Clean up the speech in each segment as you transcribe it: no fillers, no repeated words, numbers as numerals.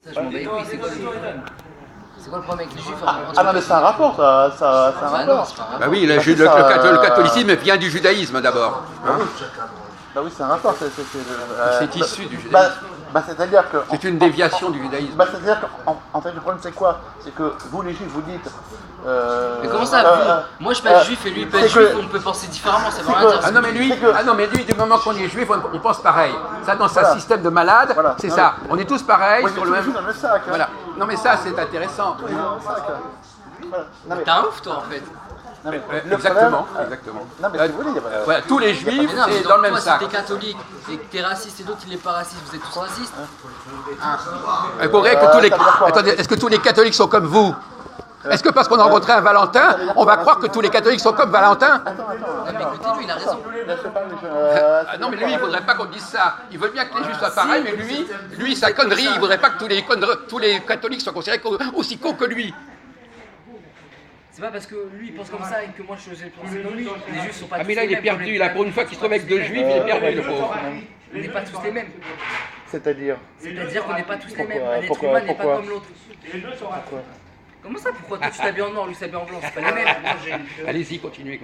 Ça, je m'en bats les couilles, c'est quoi le problème? C'est quoi le problème avec les juifs? Ah non, mais c'est un rapport, c'est un Bah non, rapport. c'est pas un rapport. Bah oui, le catholicisme vient du judaïsme d'abord. Hein. Bah oui, c'est un rapport. C'est issu du judaïsme. C'est-à-dire que... C'est une déviation du judaïsme. C'est-à-dire qu'en fait, le problème, c'est quoi? C'est que vous, les juifs, vous dites... Mais comment ça moi je peux être juif et lui il peut être juif, on peut penser différemment, ça veut rien dire. Ah non mais lui, du moment qu'on est juif, on pense pareil. Ça, dans un système de malade, Voilà. c'est ça. On est tous pareils Ouais, sur le même. dans le sac. Voilà. Non mais ça, c'est intéressant. Dans le sac. Voilà. Non, mais- T'es un ouf toi en fait. non, mais le Exactement, problème- exactement. Non, mais si vous voulez, Voilà, tous les Mais juifs, non, mais c'est donc dans le même toi, sac. si t'es catholique et que t'es raciste et d'autres il est pas raciste, vous êtes tous racistes. Il faudrait que tous les... ça veut dire quoi? Attendez, est-ce que tous les catholiques sont comme vous? Est-ce que parce qu'on a rencontré un Valentin, on va croire que tous les catholiques sont comme Valentin? Attends. Ah, mais écoutez-lui, il a raison. Laisse-le parler, Ah non mais lui il voudrait pas qu'on dise ça. Il veut bien que les juifs soient pareils, mais lui sa connerie, il voudrait pas que tous les catholiques soient considérés aussi cons que lui. C'est pas parce que lui il pense comme ça et que moi je pense comme lui. Les juifs sont pas Ah tous mais là les il est mêmes, perdu, là pour une fois qu'il se trouve avec deux juifs, il est perdu le pauvre. On n'est pas tous les mêmes. C'est-à-dire... C'est-à-dire qu'on n'est pas tous les mêmes. Un être Pourquoi humain n'est pas Pourquoi comme l'autre. Pourquoi Comment ça? Pourquoi toi tu t'habilles en noir, lui s'habille en blanc? C'est pas les mêmes. Allez-y, continuez.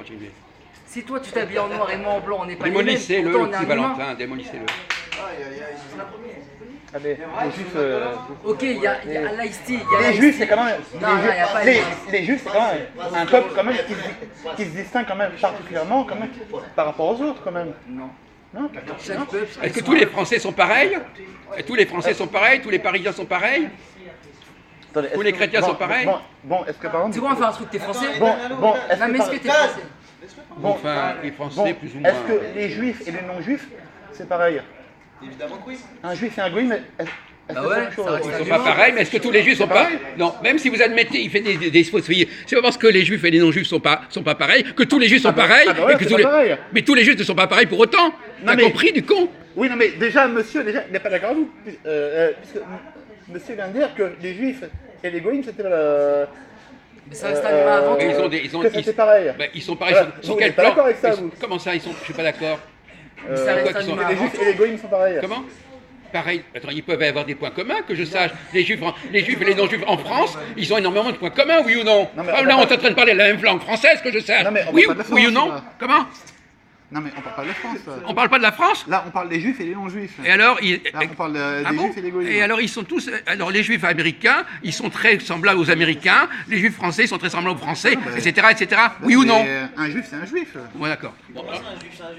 Si toi tu t'habilles en noir et moi en blanc, on n'est pas les mêmes. Démolissez-le, Pourtant, le on est petit un humain. Valentin, démolissez-le. Ah mais les juifs... Ok, il y a l'ice-tea, il y a Les l'ice-tea. juifs, c'est quand même... Non, non, il n'y a pas les juifs, c'est quand même un peuple quand même qui se distingue quand même particulièrement quand même par rapport aux autres quand même. Non. Non Chaque peuple. Est-ce que tous les Français sont pareils? Et tous les Français sont pareils? Tous les Parisiens sont pareils? Attendez, Tous les chrétiens sont pareils? Bon, est-ce que par exemple... C'est quoi, on va faire un truc, t'es français? Bon, est-ce Non, mais est-ce que t'es français? Enfin, les Français plus ou moins. Est-ce que les juifs et les non-juifs, c'est pareil? Évidemment que oui. Un juif et un goïm, est-ce que c'est Bah la ouais, même chose? ça reste Ils sont pas pareils, mais est-ce que tous les juifs sont pas... Non, même si vous admettez, il fait des fausses filles. C'est pas parce que les juifs et les non-juifs sont pas pareils que tous les juifs sont pareils. ouais, et que c'est tous pas les... pareil. Mais tous les juifs ne sont pas pareils pour autant. T'as mais- compris du con? Oui, non, mais déjà, monsieur, il n'est pas d'accord avec vous. Puisque monsieur vient de dire que les juifs et les goïms, c'était Mais ça reste un humain avant Mais tout. que c'était pareil. Ben, ils sont pareils Voilà. sur Vous quel n'êtes pas plan? d'accord avec ça, vous? Comment ça, ils sont... Je suis pas d'accord. Mais ça reste quoi un qu'ils humain Les avant juifs tout. et les goïms sont pareils. Comment? Pareil. Attends, ils peuvent avoir des points communs, que je sache. Les juifs et les non-juifs en France, ils ont énormément de points communs, oui ou non? Non, mais Ah, on là, va on est pas- en train de parler la même langue française, que je sache. Non, mais on Oui, va pas de la oui ou France, non? là. Comment? Non, mais on parle pas de la France. On parle pas de la France? Là, on parle des juifs et des non-juifs. Et alors, Là, on parle Ah des bon? juifs et des goïms. Et alors ils sont tous, alors les juifs américains, ils sont très semblables aux Américains, les juifs français sont très semblables aux Français, etc., etc. Oui ou non? Un juif, c'est un juif. Ouais, d'accord. Bon,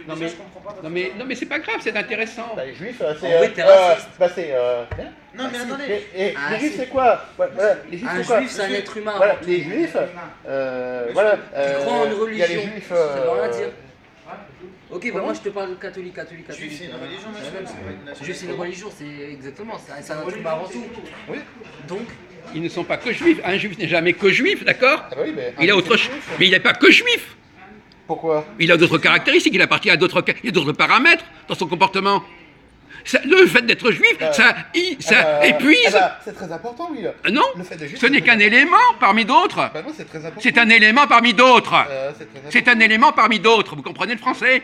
non mais c'est pas grave, c'est intéressant. Bah, les juifs, En vrai, t'es raciste. Non, mais attendez. Et Ah, les juifs, si. c'est quoi? Voilà, les juifs, Un c'est quoi? juif, c'est un être humain Voilà, avant tout. les juifs, voilà. Tu crois en une Il y a les religion, juifs. ça veut rien dire. Ok, bah moi je te parle catholique. Juif, c'est une religion, monsieur. C'est pas une nation. Juif, c'est une religion, c'est exactement, c'est un être humain avant tout. Oui. Donc, Ils ne sont pas que juifs. Un juif n'est jamais que juif, d'accord? Ah bah oui, mais. Il a autre, mais il n'est pas que juif. Pourquoi? Il a d'autres caractéristiques. Il appartient à d'autres, il y a d'autres paramètres dans son comportement. Le fait d'être juif, ça épuise. C'est très important, oui. Non, Le fait de juif, ce n'est c'est qu'un élément parmi d'autres. Bah non, c'est très important. C'est un élément parmi d'autres. C'est très important. C'est un élément parmi d'autres. Vous comprenez le français?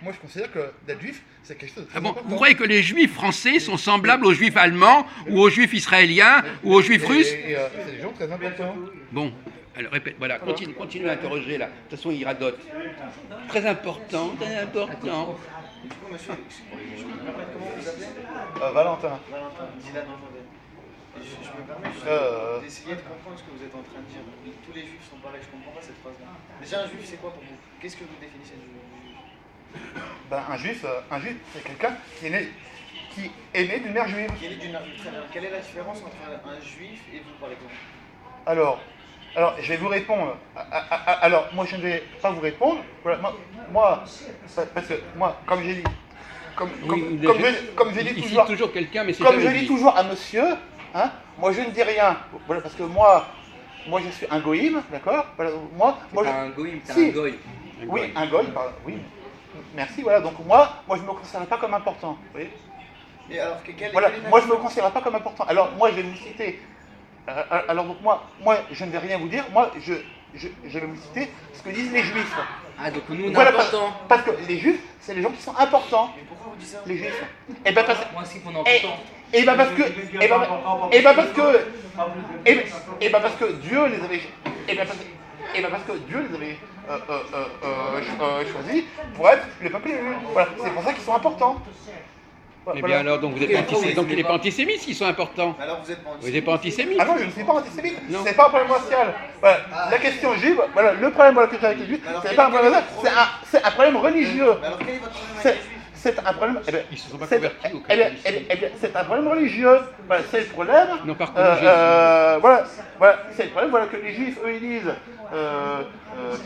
Moi, je considère que d'être juif, c'est quelque chose de très Ah bon, important. vous croyez que les juifs français sont semblables aux juifs allemands, ou aux juifs israéliens, ou aux juifs russes? C'est des gens très importants. Bon, alors répète, voilà, continue à interroger là. De toute façon, il radote. Très important, très important. Du coup, monsieur, je me permets, comment vous appelez? Valentin. Valentin, Dylan André. Je me permets juste d'essayer de comprendre ce que vous êtes en train de dire. Tous les juifs sont pareils, je comprends pas cette phrase-là. Déjà, un juif, c'est quoi pour vous? Qu'est-ce que vous définissez du juif? Ben, un juif, c'est quelqu'un qui est né d'une mère juive. Qui est né d'une très bien. Quelle est la différence entre un juif et vous, par exemple? Alors, je vais vous répondre. Alors, moi, je ne vais pas vous répondre. Voilà, parce que moi, comme j'ai dit, comme je dis Il toujours, cite toujours quelqu'un, mais c'est comme je jamais dis lui. toujours à monsieur, hein, moi, je ne dis rien. Voilà, parce que moi, je suis un goïm, d'accord. Voilà, moi, t'es je, pas un goïm, t'es si. un goy. oui, un goïm, oui. Merci, voilà. Donc moi, je me considère pas comme important. Vous voyez. Et alors, Voilà, moi je me considère pas comme important. Alors moi je vais vous citer. Alors donc moi je ne vais rien vous dire. Moi je vais vous citer ce que disent les juifs. Ah, donc nous, on est Voilà, important. parce que les juifs, c'est les gens qui sont importants. Mais pourquoi vous dites ça? Les juifs. Et ben parce, Moi aussi, qu'on est important. et ben parce que, et ben parce que, et ben parce que Dieu les avait, et ben parce que Dieu les avait choisis pour être le peuple élu. Voilà, c'est pour ça qu'ils sont importants. Eh bien alors, donc vous êtes antisémite. Donc il n'est pas antisémite s'ils sont importants. Alors vous êtes pas Vous n'êtes pas antisémite. Ah non, je ne suis pas antisémite. Non. C'est pas un problème racial. Voilà. La question juive, voilà, le problème que j'ai avec les juifs, c'est pas un problème racial, c'est un problème religieux. Alors quel est votre problème avec les juifs? C'est un problème. Eh bien, Ils se sont pas c'est- convertis au eh bien, catholicisme. eh bien, c'est un problème religieux. Voilà, c'est le problème. Ils n'ont pas reconnu Jésus. Voilà, c'est le problème. Voilà que les juifs, eux, ils disent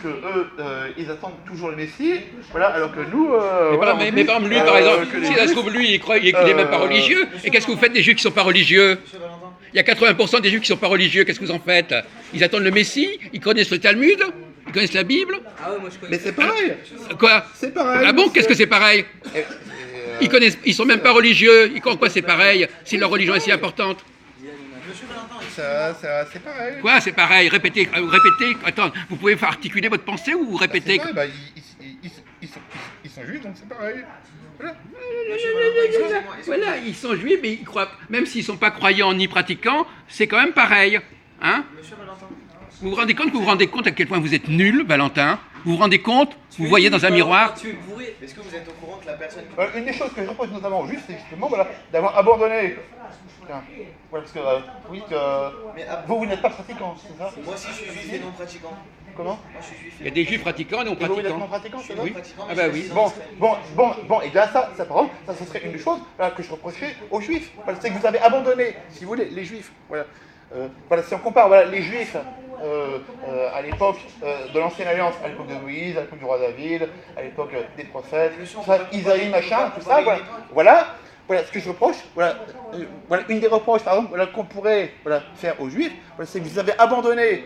que eux, ils attendent toujours le Messie. Voilà, alors que nous. Voilà, on Mais dit, par exemple, lui, par exemple, que les si ça se Juifs- trouve, lui, il croit qu'il n'est même pas religieux. Et qu'est-ce que vous faites des juifs qui ne sont pas religieux? Monsieur Valentin? Il y a 80% des juifs qui ne sont pas religieux. Qu'est-ce que vous en faites? Ils attendent le Messie, ils connaissent le Talmud, ils connaissent la Bible. Ah ouais, moi je connais. Mais c'est pareil. Quoi? C'est pareil. Ah bon? Qu'est-ce que c'est pareil? Ils sont même pas religieux. Ils croient quoi c'est pareil si leur religion est si importante? Monsieur Valentin, C'est pareil. Quoi c'est pareil? Répétez. Attends, vous pouvez faire articuler votre pensée ou répéter? C'est pareil, bah, ils sont juifs, donc c'est pareil. Voilà. Monsieur Valentin, excusez-moi. Voilà, ils sont juifs, mais ils croient, même s'ils ne sont pas croyants ni pratiquants, c'est quand même pareil. Hein? Monsieur Valentin. Vous vous rendez compte à quel point vous êtes nul, Valentin? Vous vous rendez compte? Vous voyez dans un miroir? Tu es bourré. Est-ce que vous êtes au courant que la personne... Une des choses que je reproche notamment aux juifs, c'est justement voilà, d'avoir abandonné. Tiens, voilà, parce que oui, Mais vous n'êtes pas pratiquant, c'est ça? moi aussi je suis juif et non pratiquant. Comment? Moi je suis juif Il y a des juifs pratiquants et non Et vous êtes non pratiquants. pratiquant, c'est ça? Oui. pratiquant, Ah mais bah je oui. suis Bon, et bien ça par exemple, ça ce serait une des choses là, que je reprocherais aux juifs. Voilà, c'est que vous avez abandonné, si vous voulez, les juifs. Voilà, voilà si on compare voilà, les juifs à l'époque de l'ancienne alliance, à l'époque de Moïse, à l'époque du roi David, à l'époque des prophètes, tout ça, Isaïe, machin, tout ça, voilà ce que je reproche, voilà une des reproches par exemple voilà, qu'on pourrait voilà, faire aux juifs, voilà, c'est que vous avez abandonné.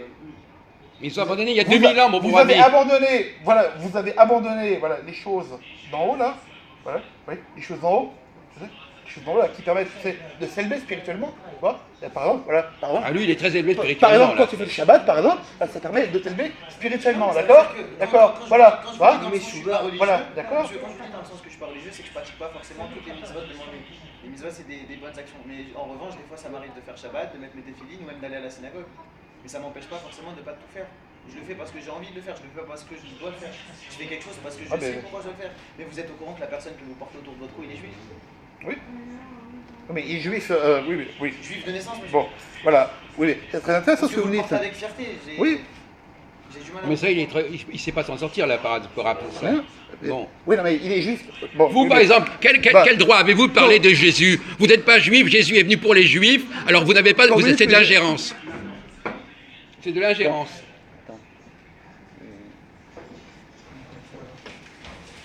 Ils ont abandonné il y a 2000 ans, mon vous bon avez ami. abandonné, voilà, vous avez abandonné voilà, les choses d'en haut là, voilà, oui, les choses d'en haut, les choses d'en haut là, qui permettent de s'élever spirituellement, tu vois. Et par exemple, voilà, par exemple, Ah lui, il est très élevé par spirituellement. exemple, quand Là. tu fais le Shabbat, par exemple, ça permet de t'élever spirituellement, d'accord? D'accord, voilà, tu vois. Voilà, d'accord. Quand je dis dans le sens que je suis pas religieux, c'est que je pratique pas forcément toutes les mitzvot de mon vie. Les mitzvot, c'est des bonnes actions. Mais en revanche, des fois, ça m'arrive de faire Shabbat, de mettre mes téfilines ou même d'aller à la synagogue. Mais ça m'empêche pas forcément de pas tout faire. Je le fais parce que j'ai envie de le faire, je le fais pas parce que je dois le faire. Je fais quelque chose parce que je sais pourquoi je dois le faire. Mais vous êtes au courant que la personne que vous portez autour de votre cou, il est juif? Oui. Mais il est juif, oui. Juif de naissance, monsieur. Bon, voilà, oui, c'est très intéressant Parce ce que vous le dites. portez avec fierté. Oui. J'ai du mal à... Mais ça, il sait pas s'en sortir là par rapport à ça. Hein? Bon. Oui, non, mais il est juif. Bon, Vous, oui, par mais- exemple, quel droit avez-vous de parler de Jésus? Vous n'êtes pas juif, Jésus est venu pour les juifs, alors vous n'avez pas. Quand vous C'est dites de que- l'ingérence. C'est de l'ingérence.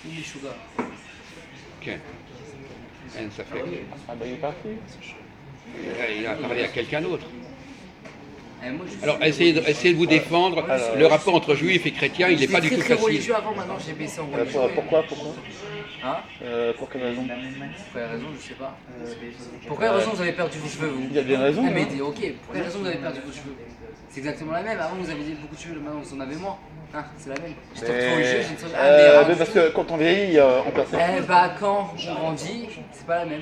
Il est chouga. Ok. Ça fait. Ah, bah, il est parti. Il a parlé à quelqu'un d'autre. Moi, je suis Alors, essayez de vous défendre. Le rapport entre juifs et chrétiens, il n'est pas du tout très facile. religieux avant, maintenant j'ai baissé en religieux. Pourquoi Hein? Pour quelle raison? Pour quelle raison, je sais pas. Pour quelle raison vous avez perdu vos cheveux, vous? Il y a bien raison. Ah, mais hein. ok, pour quelle raison vous avez perdu vos cheveux? C'est exactement la même. Avant vous aviez beaucoup de cheveux, maintenant vous en avez moins. Hein, c'est la même. J'étais trop religieux, j'ai une seule. Mais parce que quand on vieillit, on perd ses Eh bah, quand on grandit, c'est pas la même.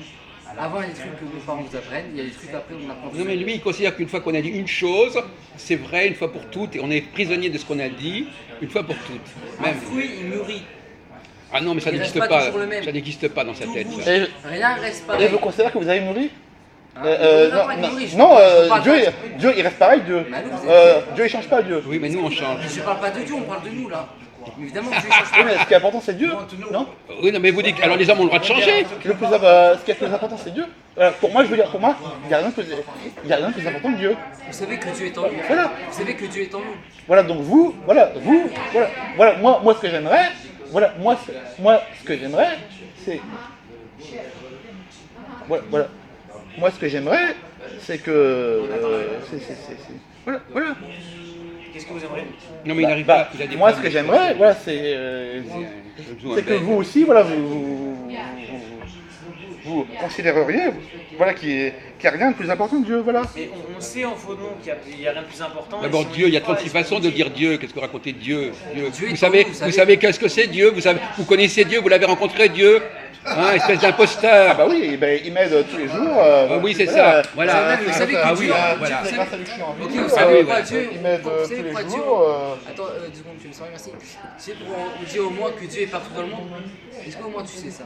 Avant, il y a des trucs que nos parents vous apprennent, il y a des trucs après on apprend. Non, mais lui, il considère qu'une fois qu'on a dit une chose, c'est vrai une fois pour toutes, et on est prisonnier de ce qu'on a dit une fois pour toutes. Un Même. fruit, il mûrit. Ah non, mais ça il n'existe reste pas pas. toujours le même. Ça n'existe pas dans sa Tout tête. bouge. ça. Rien reste Et pareil. vous considérez que vous avez mûri? Hein, vous n'avez pas mûri, je Non, parle Dieu, pas- Dieu, il reste pareil, Dieu. Mais nous, vous êtes- Dieu, il change pas, Dieu. Oui, mais nous, on change. Je parle pas de Dieu, on parle de nous là. Évidemment, Dieu change Oui, pas. mais ce qui est important, c'est Dieu. Non? Oui, non, mais vous dites, alors les hommes ont le droit de changer. Ce qui est le plus important, c'est Dieu. Pour moi, je veux dire, pour moi, il n'y a rien de plus important que Dieu. Vous savez que Dieu est en nous. Voilà. Vous savez que Dieu est en nous. Voilà, donc vous, voilà, moi, ce que j'aimerais, ce que j'aimerais, c'est, voilà, moi, ce que j'aimerais, c'est que, voilà. Qu'est-ce que vous aimeriez? Non, mais il n'arrive pas. Il a des Moi, ce problèmes. que j'aimerais, voilà, c'est que vous aussi, voilà, vous considéreriez, voilà, qu'il n'y a rien de plus important que Dieu, voilà. Mais on sait en faux nom qu'il n'y a rien de plus important. D'abord, Et si on Dieu, il y a dit pas, 36 façons de dire Dieu. Qu'est-ce que raconter Dieu, Dieu. Dieu est Vous en savez, nous, vous savez qu'est-ce que c'est Dieu, vous connaissez Dieu, vous l'avez rencontré Dieu, hein, espèce d'imposteur. Ah bah oui, ben, il m'aide tous les jours. Oui, c'est ça, voilà. Vous savez que Ah Dieu, oui, voilà. C'est grâce à lui que je suis en Ok, vie. vous savez voilà. quoi Dieu Il m'aide vous tous savez les quoi, Dieu jours. Attends, 2 secondes, je me sens merci. Tu sais pourquoi on dit au moins que Dieu est partout dans le monde? Est-ce qu'au moins tu sais ça?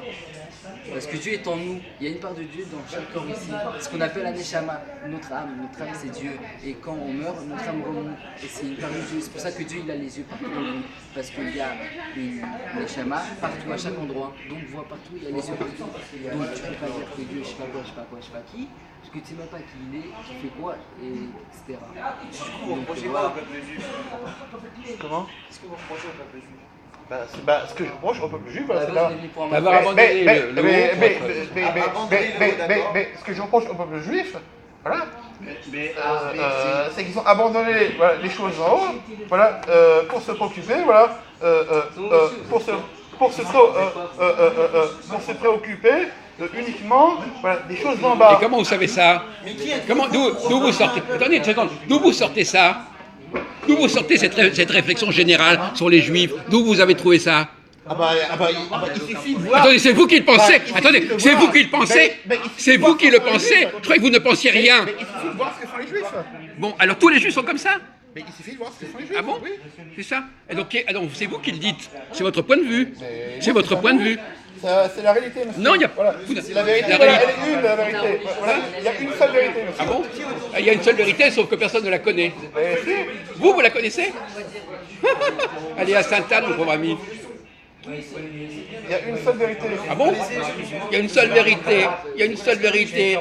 Parce que Dieu est en nous. Il y a une part de Dieu dans chaque corps ici. Ce qu'on appelle la Neshama, notre âme. Notre âme c'est Dieu. Et quand on meurt, notre âme remonte. Et c'est une part de Dieu. C'est pour ça que Dieu il a les yeux partout dans le monde. Parce qu'il y a une Neshama partout, à chaque endroit. Donc on voit partout, il y a les yeux partout. Donc tu peux pas dire que Dieu, je sais pas quoi, je sais pas quoi, je sais pas qui. Parce que tu sais même pas qui il est, qui fait quoi, et etc. vous reprochez quoi au peuple juif? Comment? Qu'est-ce que vous reprochez au peuple juif? Ce que je reproche au peuple juif, voilà, c'est Là, là. vous venez pour un D'avoir mariage. abandonné le Mais ce que je reproche au peuple juif, voilà, c'est qu'ils ont abandonné voilà, les choses en haut, voilà, pour se préoccuper, voilà, pour se préoccuper uniquement voilà, des choses en Et bas. comment vous savez ça? D'où vous sortez? Attendez une seconde, d'où vous sortez ça? D'où vous sortez cette réflexion générale sur les Juifs? D'où vous avez trouvé ça? Il suffit de voir. Attendez, c'est vous qui le pensez. Attendez, c'est vous qui le pensez. C'est vous qui le pensez. Je croyais que vous ne pensiez rien. Mais il suffit de voir ce que font les juifs. Bon, alors tous les Juifs sont comme ça? Mais il suffit de voir ce que font les juifs. Ah bon? Oui. C'est ça? Et donc c'est vous qui le dites. C'est votre point de vue. C'est votre point de vue. C'est la réalité, monsieur. Non, il y a Voilà. vous- La vérité, la voilà, réalité. elle est une, la vérité. Voilà. Il y a une seule vérité, monsieur. Ah bon? Il y a une seule vérité, sauf que personne ne la connaît. Mais si. Vous la connaissez? Allez à Sainte-Anne, mon pauvre ami. Il y a une seule vérité. Ah bon? Il y a une seule vérité. Il y a une seule vérité.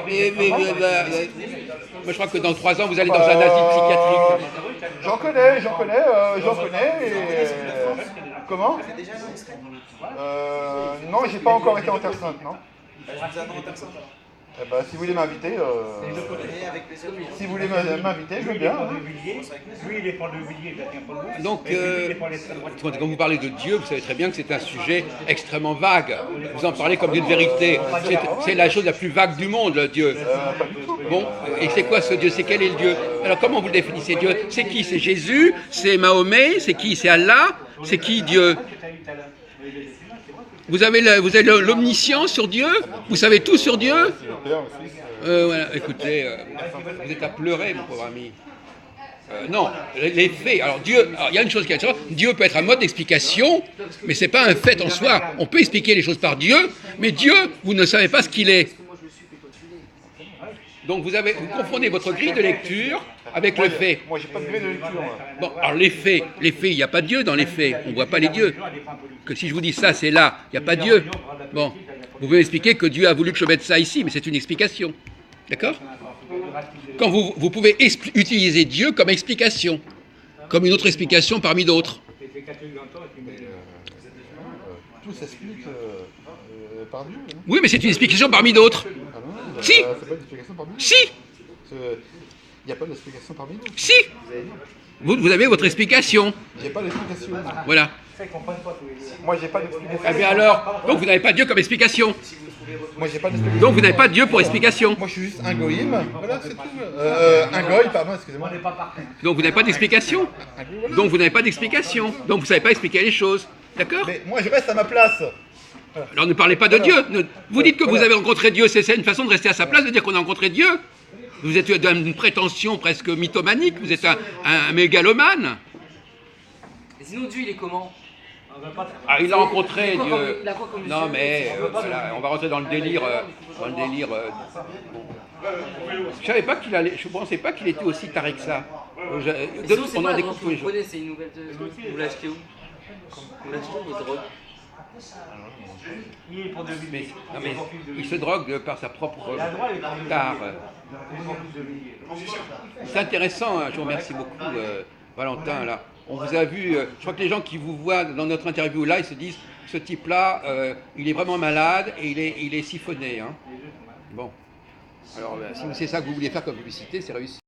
Moi, je crois que dans 3 ans, vous allez dans un asile psychiatrique. J'en connais. Et... Comment? Non, j'ai pas encore été en Terre Sainte, non. Je vous attends en personne. Eh ben, si vous voulez m'inviter, Et avec plaisir. si vous voulez m'inviter, je veux bien. Hein. Lui, il est pour le Villiers, il a pour le Loup. Donc, Et lui, il est pour l'extrême droite. quand vous parlez de Dieu, vous savez très bien que c'est un sujet extrêmement vague. Vous en parlez comme d'une vérité. C'est la chose la plus vague du monde, le Dieu. Pas du tout. Bon, et c'est quoi ce Dieu? C'est quel est le Dieu? Alors comment vous le définissez, Dieu? C'est qui? C'est Jésus? C'est Mahomet? C'est qui? C'est Allah? C'est qui Dieu? Vous avez l'omniscience sur Dieu? Vous savez tout sur Dieu? Le Père, le Fils, Voilà, écoutez, vous êtes à pleurer, mon pauvre ami. Non, les faits. Alors Dieu, il y a une chose qui est intéressante. Dieu peut être un mode d'explication, mais c'est pas un fait en soi. On peut expliquer les choses par Dieu, mais Dieu, vous ne savez pas ce qu'il est. Donc vous confondez votre grille de lecture avec le fait. Moi, j'ai pas de grille de lecture. Moi. Bon, alors les faits, il n'y a pas de Dieu dans les faits. On ne voit pas les dieux. Que si je vous dis ça, c'est là, il n'y a pas de Dieu. Bon, vous pouvez expliquer que Dieu a voulu que je mette ça ici, mais c'est une explication. D'accord? Quand vous pouvez utiliser Dieu comme explication, comme une autre explication parmi d'autres. Tout s'explique par Dieu. Hein. Oui, mais c'est une explication parmi d'autres. Ah non, Si. c'est pas une explication parmi nous. Si, Il n'y a pas d'explication parmi nous. si. Vous avez votre explication. Il n'y a pas d'explication. Voilà. Moi, j'ai pas d'explication. Eh bien alors, donc vous n'avez pas Dieu comme explication. Moi, j'ai pas d'explication. Donc vous n'avez pas Dieu pour explication. Moi, je suis juste un goïm. Voilà, c'est tout. Un goï, pardon, excusez-moi. Donc vous n'avez pas d'explication. Donc vous n'avez pas d'explication. Donc vous ne savez pas expliquer les choses. D'accord? Mais moi, je reste à ma place. Alors ne parlez pas de Dieu. Vous dites que vous avez rencontré Dieu. C'est une façon de rester à sa place, de dire qu'on a rencontré Dieu. Vous êtes d'une prétention presque mythomanique. Vous êtes un mégalomane. Et sinon, Dieu, il est comment? Ah, il a rencontré Dieu. Il a quoi comme Non, Dieu? mais voilà, on va rentrer dans le délire. Je savais pas qu'il allait. Je pensais pas qu'il était aussi taré que ça. Sinon, c'est On pas en la drogue découvre que tous les vous jours. prenez, c'est une nouvelle. Vous l'achetez où? Vous l'achetez où, votre drogue? Il est pour de Villiers. Non, mais il se drogue par sa propre tare. C'est intéressant, hein, je vous remercie beaucoup, Valentin. Là. On vous a vu, je crois que les gens qui vous voient dans notre interview là, ils se disent, ce type-là, il est vraiment malade et il est siphonné. Hein. Bon, alors si c'est ça que vous vouliez faire comme publicité, c'est réussi.